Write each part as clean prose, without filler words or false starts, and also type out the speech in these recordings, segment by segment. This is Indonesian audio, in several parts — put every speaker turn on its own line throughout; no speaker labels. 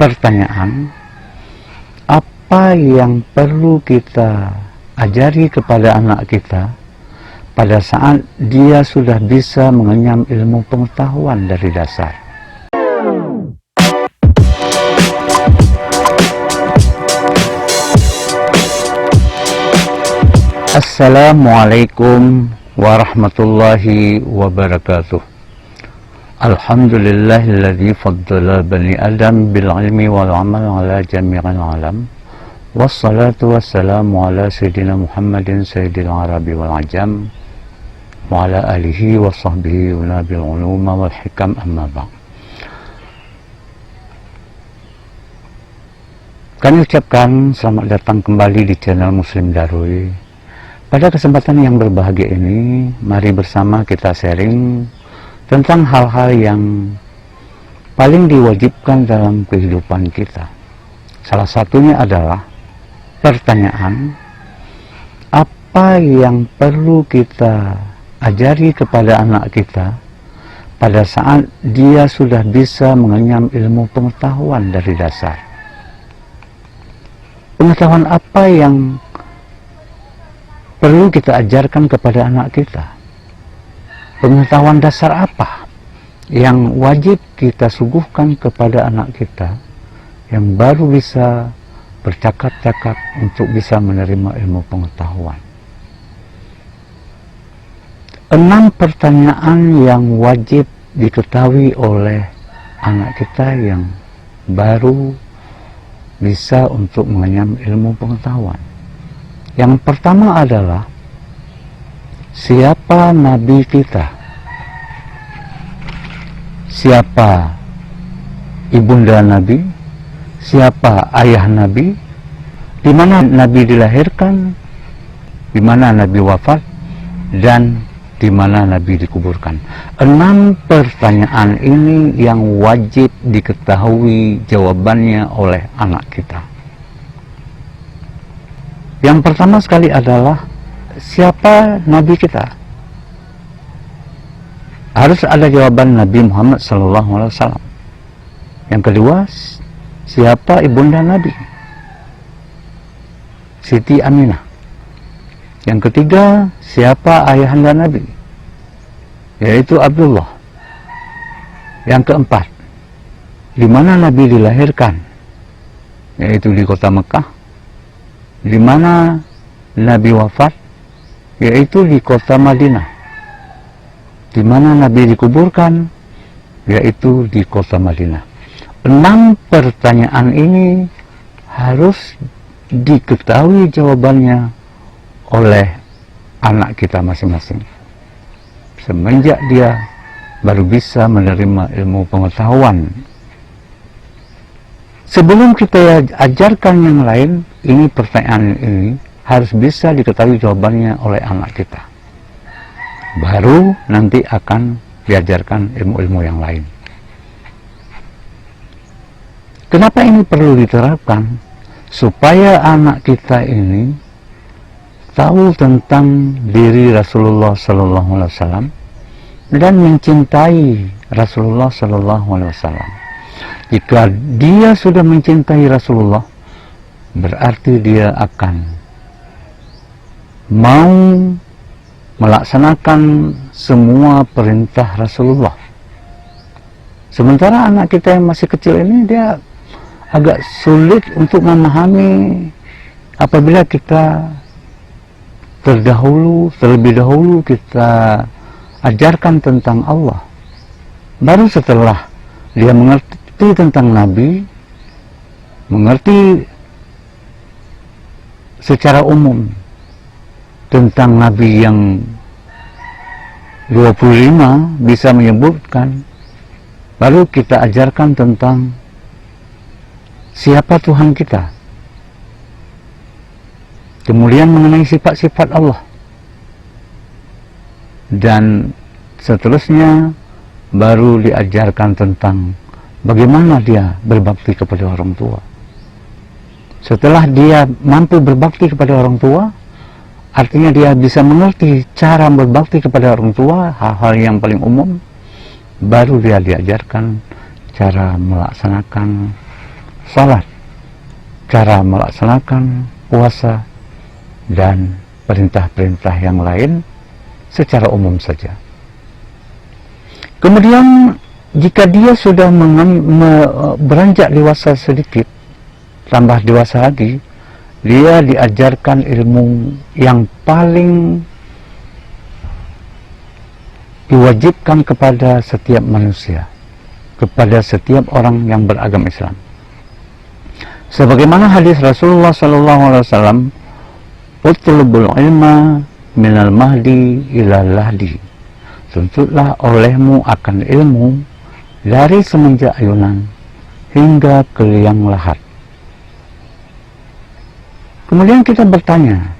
Pertanyaan, apa yang perlu kita ajari kepada anak kita pada saat dia sudah bisa mengenyam ilmu pengetahuan dari dasar? Assalamualaikum warahmatullahi wabarakatuh. Alhamdulillahilladzi faddala bani Adam bil ilmi wal amal ala jami'il alam. Wassalatu wassalamu ala sayyidina Muhammadin sayyidil arabi wal ajam wa ala alihi wa sahbihi wa nabil uluma wal hikam amma ba'd. Kami ucapkan selamat datang kembali di channel Muslim Darui. Pada kesempatan yang berbahagia ini, mari bersama kita sharing tentang hal-hal yang paling diwajibkan dalam kehidupan kita. Salah satunya adalah pertanyaan, apa yang perlu kita ajari kepada anak kita pada saat dia sudah bisa mengenyam ilmu pengetahuan dari dasar? Pengetahuan apa yang perlu kita ajarkan kepada anak kita? Pengetahuan dasar apa yang wajib kita suguhkan kepada anak kita yang baru bisa bercakap-cakap untuk bisa menerima ilmu pengetahuan? 6 pertanyaan yang wajib diketahui oleh anak kita yang baru bisa untuk mengenyam ilmu pengetahuan. Yang pertama adalah, siapa nabi kita? Siapa ibunda nabi? Siapa ayah nabi? Di mana nabi dilahirkan? Di mana nabi wafat? Dan di mana nabi dikuburkan? 6 pertanyaan ini yang wajib diketahui jawabannya oleh anak kita. Yang pertama sekali adalah, siapa nabi kita? Harus ada jawaban Nabi Muhammad SAW. Yang kedua, siapa ibunda nabi? Siti Aminah. Yang ketiga, siapa ayahanda nabi? Yaitu Abdullah. Yang keempat, di mana nabi dilahirkan? Yaitu di kota Mekah. Di mana nabi wafat? Yaitu di kota Madinah. Di mana nabi dikuburkan? Yaitu di kota Madinah. 6 pertanyaan ini harus diketahui jawabannya oleh anak kita masing-masing semenjak dia baru bisa menerima ilmu pengetahuan. Sebelum kita ajarkan yang lain, ini pertanyaan ini harus bisa diketahui jawabannya oleh anak kita. Baru nanti akan diajarkan ilmu-ilmu yang lain. Kenapa ini perlu diterapkan? Supaya anak kita ini tahu tentang diri Rasulullah SAW dan mencintai Rasulullah SAW. Jika dia sudah mencintai Rasulullah, berarti dia akan mau melaksanakan semua perintah Rasulullah. Sementara anak kita yang masih kecil ini, dia agak sulit untuk memahami apabila kita terlebih dahulu kita ajarkan tentang Allah. Baru setelah dia mengerti tentang Nabi, mengerti secara umum tentang Nabi yang 25 bisa menyebutkan, baru kita ajarkan tentang siapa Tuhan kita, kemudian mengenai sifat-sifat Allah, dan seterusnya baru diajarkan tentang bagaimana dia berbakti kepada orang tua. Setelah dia mampu berbakti kepada orang tua, artinya dia bisa mengerti cara berbakti kepada orang tua, hal-hal yang paling umum, baru dia diajarkan cara melaksanakan salat, cara melaksanakan puasa, dan perintah-perintah yang lain secara umum saja. Kemudian jika dia sudah beranjak dewasa sedikit, tambah dewasa lagi, dia diajarkan ilmu yang paling diwajibkan kepada setiap manusia, kepada setiap orang yang beragama Islam. Sebagaimana hadis Rasulullah SAW, "Utlubul ilma minal mahdi ilal lahdi." Tuntutlah olehmu akan ilmu dari semenjak ayunan hingga ke liang lahat. Kemudian kita bertanya,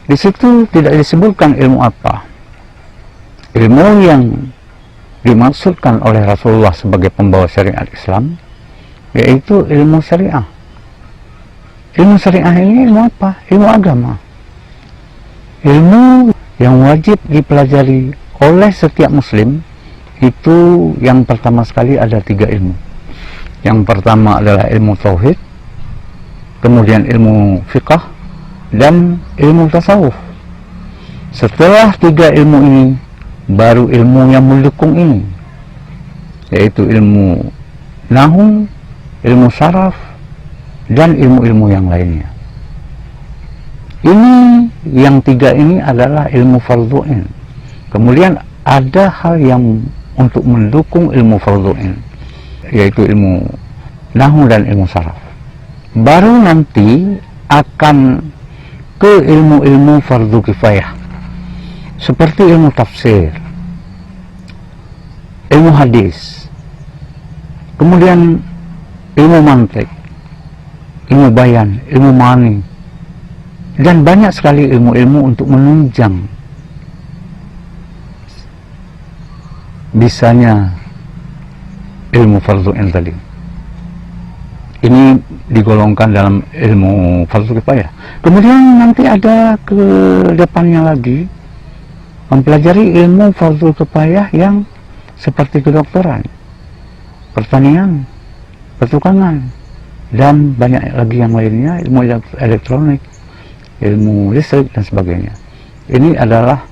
di situ tidak disebutkan ilmu apa. Ilmu yang dimaksudkan oleh Rasulullah sebagai pembawa syariat Islam yaitu ilmu syariah. Ilmu syariah ini ilmu apa? Ilmu agama. Ilmu yang wajib dipelajari oleh setiap muslim itu yang pertama sekali ada 3 ilmu. Yang pertama adalah ilmu tauhid, kemudian ilmu fiqh, dan ilmu tasawuf. Setelah 3 ilmu ini, baru ilmu yang mendukung ini, yaitu ilmu nahwu, ilmu syaraf, dan ilmu-ilmu yang lainnya. Ini yang 3 ini adalah ilmu fardhu'in. Kemudian ada hal yang untuk mendukung ilmu fardhu'in, yaitu ilmu nahwu dan ilmu syaraf. Baru nanti akan ke ilmu-ilmu fardu kifayah, seperti ilmu tafsir, ilmu hadis, kemudian ilmu mantik, ilmu bayan, ilmu ma'ani, dan banyak sekali ilmu-ilmu untuk menunjang bisanya ilmu fardhu'in tadi. Ini digolongkan dalam ilmu fardu kifayah. Kemudian nanti ada ke depannya lagi mempelajari ilmu fardu kifayah yang seperti kedokteran, pertanian, pertukangan, dan banyak lagi yang lainnya, ilmu elektronik, ilmu listrik, dan sebagainya. Ini adalah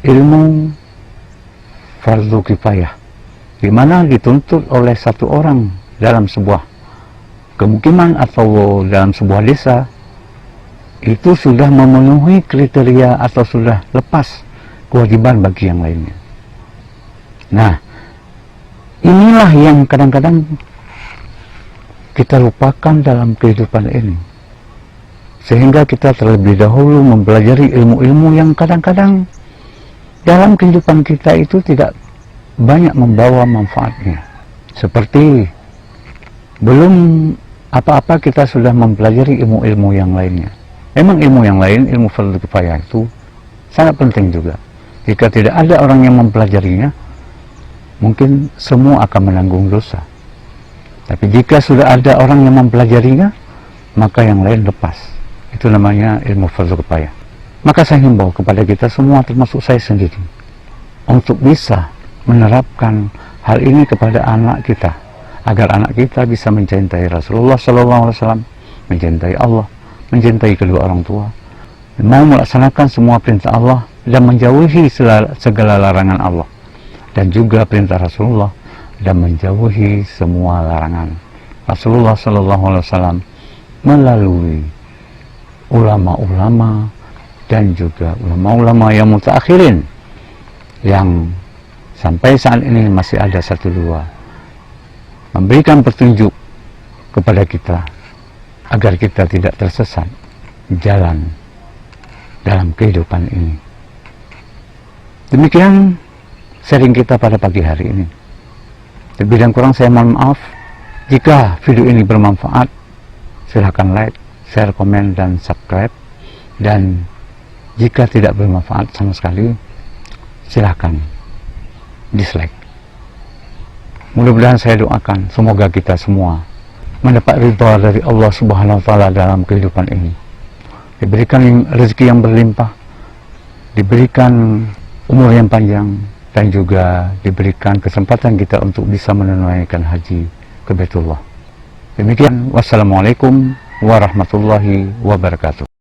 ilmu fardu kifayah, di mana dituntut oleh satu orang dalam sebuah kemukiman atau dalam sebuah desa, itu sudah memenuhi kriteria atau sudah lepas kewajiban bagi yang lainnya. Nah, inilah yang kadang-kadang kita lupakan dalam kehidupan ini, sehingga kita terlebih dahulu mempelajari ilmu-ilmu yang kadang-kadang dalam kehidupan kita itu tidak banyak membawa manfaatnya. Seperti belum apa-apa kita sudah mempelajari ilmu-ilmu yang lainnya. Memang ilmu yang lain, ilmu fardu kifayah itu sangat penting juga. Jika tidak ada orang yang mempelajarinya, mungkin semua akan menanggung dosa. Tapi jika sudah ada orang yang mempelajarinya, maka yang lain lepas. Itu namanya ilmu fardu kifayah. Maka saya himbau kepada kita semua, termasuk saya sendiri, untuk bisa menerapkan hal ini kepada anak kita, agar anak kita bisa mencintai Rasulullah SAW, mencintai Allah, mencintai kedua orang tua, mau melaksanakan semua perintah Allah dan menjauhi segala larangan Allah, dan juga perintah Rasulullah, dan menjauhi semua larangan Rasulullah SAW melalui ulama-ulama dan juga ulama-ulama yang mutaakhirin, yang sampai saat ini masih ada 1-2 memberikan petunjuk kepada kita agar kita tidak tersesat jalan dalam kehidupan ini. Demikian sharing kita pada pagi hari ini. Lebih dan kurang saya mohon maaf. Jika video ini bermanfaat, silahkan like, share, komen, dan subscribe. Dan jika tidak bermanfaat sama sekali, silahkan dislike. Mudah-mudahan saya doakan semoga kita semua mendapat ridha dari Allah Subhanahu wa Ta'ala dalam kehidupan ini, diberikan rezeki yang berlimpah, diberikan umur yang panjang, dan juga diberikan kesempatan kita untuk bisa menunaikan haji ke Baitullah. Demikian, wassalamualaikum warahmatullahi wabarakatuh.